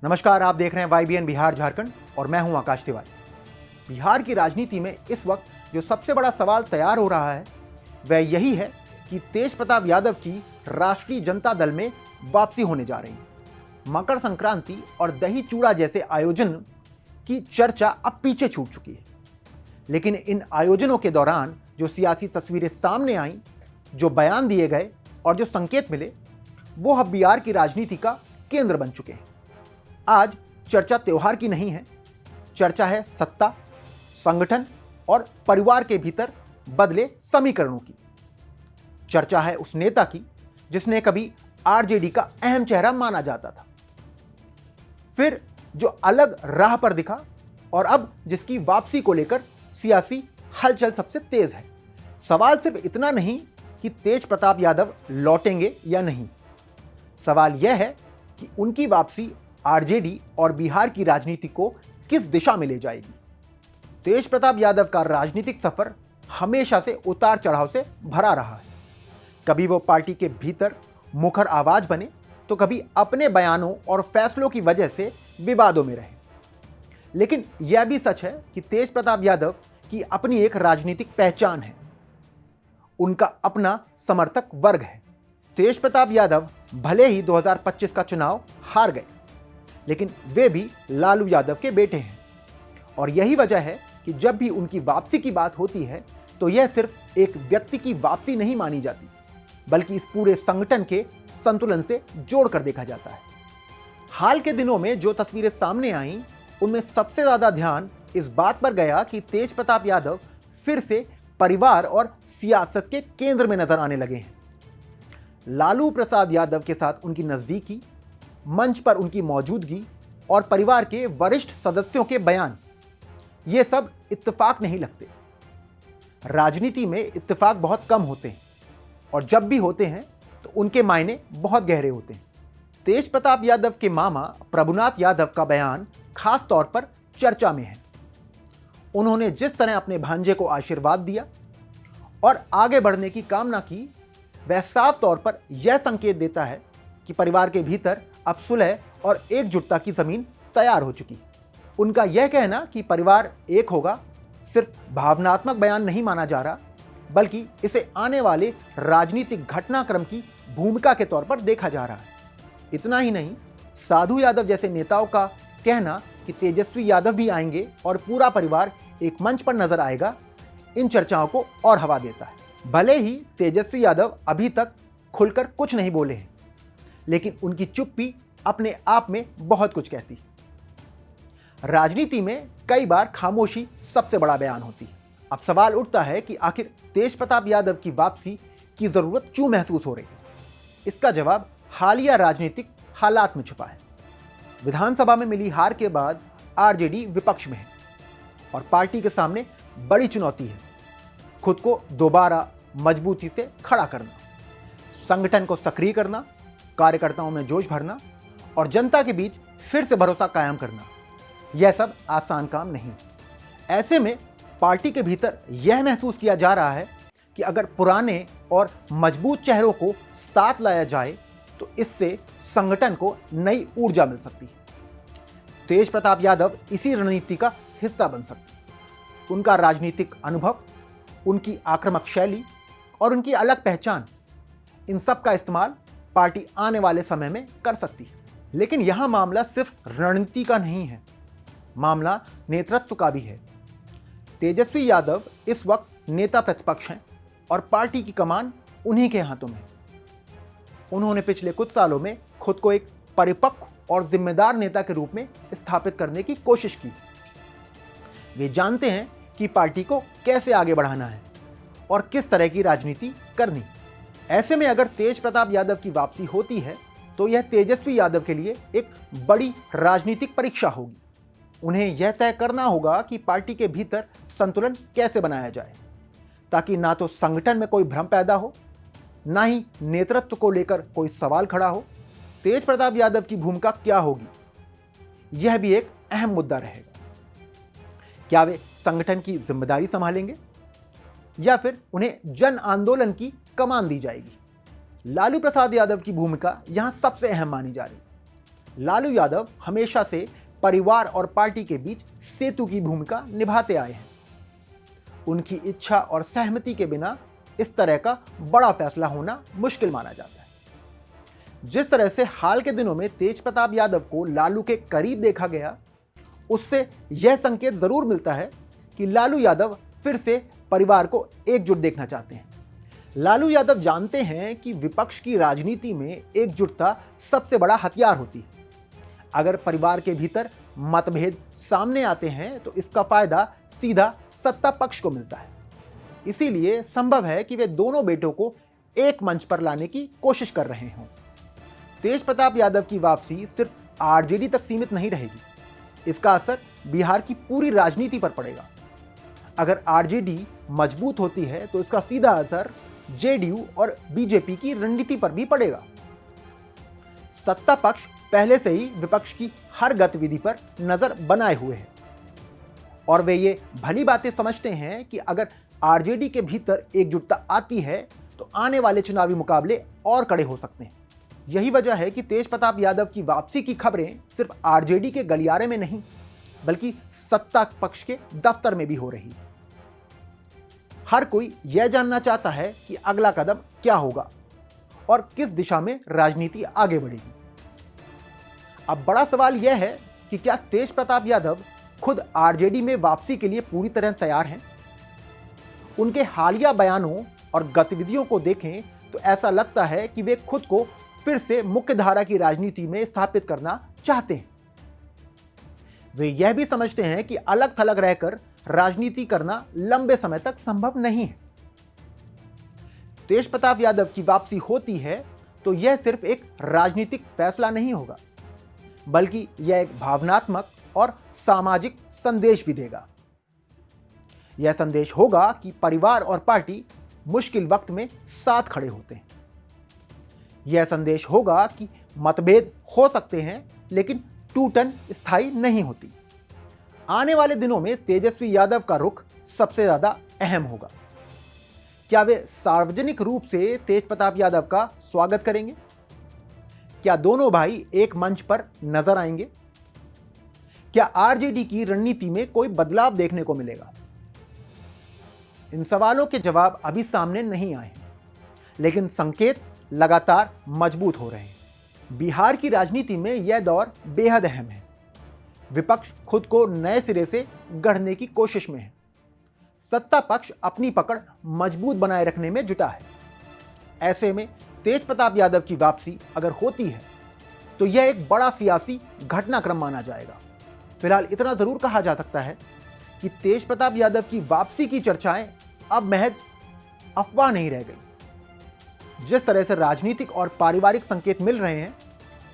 नमस्कार, आप देख रहे हैं YBN बिहार झारखंड और मैं हूं आकाश तिवारी। बिहार की राजनीति में इस वक्त जो सबसे बड़ा सवाल तैयार हो रहा है वह यही है कि तेज प्रताप यादव की राष्ट्रीय जनता दल में वापसी होने जा रही है। मकर संक्रांति और दही चूड़ा जैसे आयोजन की चर्चा अब पीछे छूट चुकी है, लेकिन इन आयोजनों के दौरान जो सियासी तस्वीरें सामने आईं, जो बयान दिए गए और जो संकेत मिले, वो अब बिहार की राजनीति का केंद्र बन चुके हैं। आज चर्चा त्योहार की नहीं है, चर्चा है सत्ता, संगठन और परिवार के भीतर बदले समीकरणों की। चर्चा है उस नेता की जिसने कभी आरजेडी का अहम चेहरा माना जाता था, फिर जो अलग राह पर दिखा और अब जिसकी वापसी को लेकर सियासी हलचल सबसे तेज है। सवाल सिर्फ इतना नहीं कि तेज प्रताप यादव लौटेंगे या नहीं, सवाल यह है कि उनकी वापसी आरजेडी और बिहार की राजनीति को किस दिशा में ले जाएगी। तेज प्रताप यादव का राजनीतिक सफर हमेशा से उतार चढ़ाव से भरा रहा है। कभी वो पार्टी के भीतर मुखर आवाज बने तो कभी अपने बयानों और फैसलों की वजह से विवादों में रहे। लेकिन यह भी सच है कि तेज प्रताप यादव की अपनी एक राजनीतिक पहचान है, उनका अपना समर्थक वर्ग है। तेज प्रताप यादव भले ही 2025 का चुनाव हार गए, लेकिन वे भी लालू यादव के बेटे हैं और यही वजह है कि जब भी उनकी वापसी की बात होती है तो यह सिर्फ एक व्यक्ति की वापसी नहीं मानी जाती, बल्कि इस पूरे संगठन के संतुलन से जोड़कर देखा जाता है। हाल के दिनों में जो तस्वीरें सामने आईं, उनमें सबसे ज्यादा ध्यान इस बात पर गया कि तेज प्रताप यादव फिर से परिवार और सियासत के केंद्र में नजर आने लगे हैं। लालू प्रसाद यादव के साथ उनकी नजदीकी, मंच पर उनकी मौजूदगी और परिवार के वरिष्ठ सदस्यों के बयान, ये सब इत्तेफाक नहीं लगते। राजनीति में इत्तेफाक बहुत कम होते हैं और जब भी होते हैं तो उनके मायने बहुत गहरे होते हैं। तेज प्रताप यादव के मामा प्रभुनाथ यादव का बयान खास तौर पर चर्चा में है। उन्होंने जिस तरह अपने भांजे को आशीर्वाद दिया और आगे बढ़ने की कामना की, वह साफ तौर पर यह संकेत देता है कि परिवार के भीतर अब सुलह और एकजुटता की जमीन तैयार हो चुकी। उनका यह कहना कि परिवार एक होगा सिर्फ भावनात्मक बयान नहीं माना जा रहा, बल्कि इसे आने वाले राजनीतिक घटनाक्रम की भूमिका के तौर पर देखा जा रहा है। इतना ही नहीं, साधु यादव जैसे नेताओं का कहना कि तेजस्वी यादव भी आएंगे और पूरा परिवार एक मंच पर नजर आएगा, इन चर्चाओं को और हवा देता है। भले ही तेजस्वी यादव अभी तक खुलकर कुछ नहीं बोले हैं, लेकिन उनकी चुप्पी अपने आप में बहुत कुछ कहती। राजनीति में कई बार खामोशी सबसे बड़ा बयान होती है। अब सवाल उठता है कि आखिर तेज प्रताप यादव की वापसी की जरूरत क्यों महसूस हो रही है। इसका जवाब हालिया राजनीतिक हालात में छुपा है। विधानसभा में मिली हार के बाद आरजेडी विपक्ष में है और पार्टी के सामने बड़ी चुनौती है खुद को दोबारा मजबूती से खड़ा करना, संगठन को सक्रिय करना, कार्यकर्ताओं में जोश भरना और जनता के बीच फिर से भरोसा कायम करना। यह सब आसान काम नहीं। ऐसे में पार्टी के भीतर यह महसूस किया जा रहा है कि अगर पुराने और मजबूत चेहरों को साथ लाया जाए तो इससे संगठन को नई ऊर्जा मिल सकती है। तेज प्रताप यादव इसी रणनीति का हिस्सा बन सकते हैं। उनका राजनीतिक अनुभव, उनकी आक्रामक शैली और उनकी अलग पहचान, इन सब का इस्तेमाल पार्टी आने वाले समय में कर सकती है। लेकिन यहां मामला सिर्फ रणनीति का नहीं है, मामला नेतृत्व का भी है। तेजस्वी यादव इस वक्त नेता प्रतिपक्ष हैं और पार्टी की कमान उन्हीं के हाथों में है। उन्होंने पिछले कुछ सालों में खुद को एक परिपक्व और जिम्मेदार नेता के रूप में स्थापित करने की कोशिश की। वे जानते हैं कि पार्टी को कैसे आगे बढ़ाना है और किस तरह की राजनीति करनी। ऐसे में अगर तेज प्रताप यादव की वापसी होती है तो यह तेजस्वी यादव के लिए एक बड़ी राजनीतिक परीक्षा होगी। उन्हें यह तय करना होगा कि पार्टी के भीतर संतुलन कैसे बनाया जाए, ताकि ना तो संगठन में कोई भ्रम पैदा हो, ना ही नेतृत्व को लेकर कोई सवाल खड़ा हो। तेज प्रताप यादव की भूमिका क्या होगी, यह भी एक अहम मुद्दा रहेगा। क्या वे संगठन की जिम्मेदारी संभालेंगे या फिर उन्हें जन आंदोलन की कमान दी जाएगी? लालू प्रसाद यादव की भूमिका यहां सबसे अहम मानी जा रही है। लालू यादव हमेशा से परिवार और पार्टी के बीच सेतु की भूमिका निभाते आए हैं। उनकी इच्छा और सहमति के बिना इस तरह का बड़ा फैसला होना मुश्किल माना जाता है। जिस तरह से हाल के दिनों में तेज प्रताप यादव को लालू के करीब देखा गया, उससे यह संकेत जरूर मिलता है कि लालू यादव फिर से परिवार को एकजुट देखना चाहते हैं। लालू यादव जानते हैं कि विपक्ष की राजनीति में एकजुटता सबसे बड़ा हथियार होती है। अगर परिवार के भीतर मतभेद सामने आते हैं तो इसका फायदा सीधा सत्ता पक्ष को मिलता है। इसीलिए संभव है कि वे दोनों बेटों को एक मंच पर लाने की कोशिश कर रहे हों। तेज प्रताप यादव की वापसी सिर्फ आरजेडी तक सीमित नहीं रहेगी, इसका असर बिहार की पूरी राजनीति पर पड़ेगा। अगर आरजेडी मजबूत होती है तो इसका सीधा असर जेडीयू और बीजेपी की रणनीति पर भी पड़ेगा। सत्ता पक्ष पहले से ही विपक्ष की हर गतिविधि पर नजर बनाए हुए है और वे ये भली बातें समझते हैं कि अगर आरजेडी के भीतर एकजुटता आती है तो आने वाले चुनावी मुकाबले और कड़े हो सकते हैं। यही वजह है कि तेज प्रताप यादव की वापसी की खबरें सिर्फ आरजेडी के गलियारे में नहीं बल्कि सत्ता पक्ष के दफ्तर में भी हो रही है। हर कोई यह जानना चाहता है कि अगला कदम क्या होगा और किस दिशा में राजनीति आगे बढ़ेगी। अब बड़ा सवाल यह है कि क्या तेज प्रताप यादव खुद आरजेडी में वापसी के लिए पूरी तरह तैयार हैं? उनके हालिया बयानों और गतिविधियों को देखें तो ऐसा लगता है कि वे खुद को फिर से मुख्य धारा की राजनीति में स्थापित करना चाहते हैं। वे यह भी समझते हैं कि अलग थलग रहकर राजनीति करना लंबे समय तक संभव नहीं है। तेज प्रताप यादव की वापसी होती है तो यह सिर्फ एक राजनीतिक फैसला नहीं होगा बल्कि यह एक भावनात्मक और सामाजिक संदेश भी देगा। यह संदेश होगा कि परिवार और पार्टी मुश्किल वक्त में साथ खड़े होते हैं। यह संदेश होगा कि मतभेद हो सकते हैं लेकिन टूटन स्थायी नहीं होती। आने वाले दिनों में तेजस्वी यादव का रुख सबसे ज्यादा अहम होगा। क्या वे सार्वजनिक रूप से तेज प्रताप यादव का स्वागत करेंगे? क्या दोनों भाई एक मंच पर नजर आएंगे? क्या आरजेडी की रणनीति में कोई बदलाव देखने को मिलेगा? इन सवालों के जवाब अभी सामने नहीं आए हैं, लेकिन संकेत लगातार मजबूत हो रहे हैं। बिहार की राजनीति में यह दौर बेहद अहम है। विपक्ष खुद को नए सिरे से गढ़ने की कोशिश में है। सत्ता पक्ष अपनी पकड़ मजबूत बनाए रखने में जुटा है। ऐसे में तेज प्रताप यादव की वापसी अगर होती है तो यह एक बड़ा सियासी घटनाक्रम माना जाएगा। फिलहाल इतना जरूर कहा जा सकता है कि तेज प्रताप यादव की वापसी की चर्चाएं अब महज अफवाह नहीं रह गई। जिस तरह से राजनीतिक और पारिवारिक संकेत मिल रहे हैं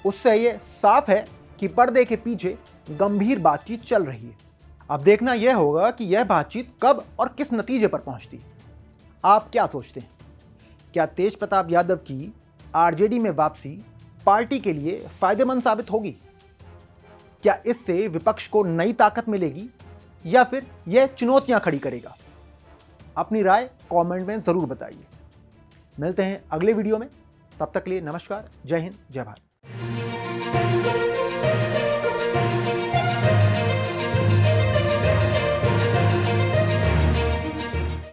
उससे यह साफ है कि पर्दे के पीछे गंभीर बातचीत चल रही है। अब देखना यह होगा कि यह बातचीत कब और किस नतीजे पर पहुंचती है। आप क्या सोचते हैं? क्या तेज प्रताप यादव की आरजेडी में वापसी पार्टी के लिए फायदेमंद साबित होगी? क्या इससे विपक्ष को नई ताकत मिलेगी या फिर यह चुनौतियां खड़ी करेगा? अपनी राय कमेंट में जरूर बताइए। मिलते हैं अगले वीडियो में, तब तक के लिए नमस्कार, जय हिंद, जय भारत।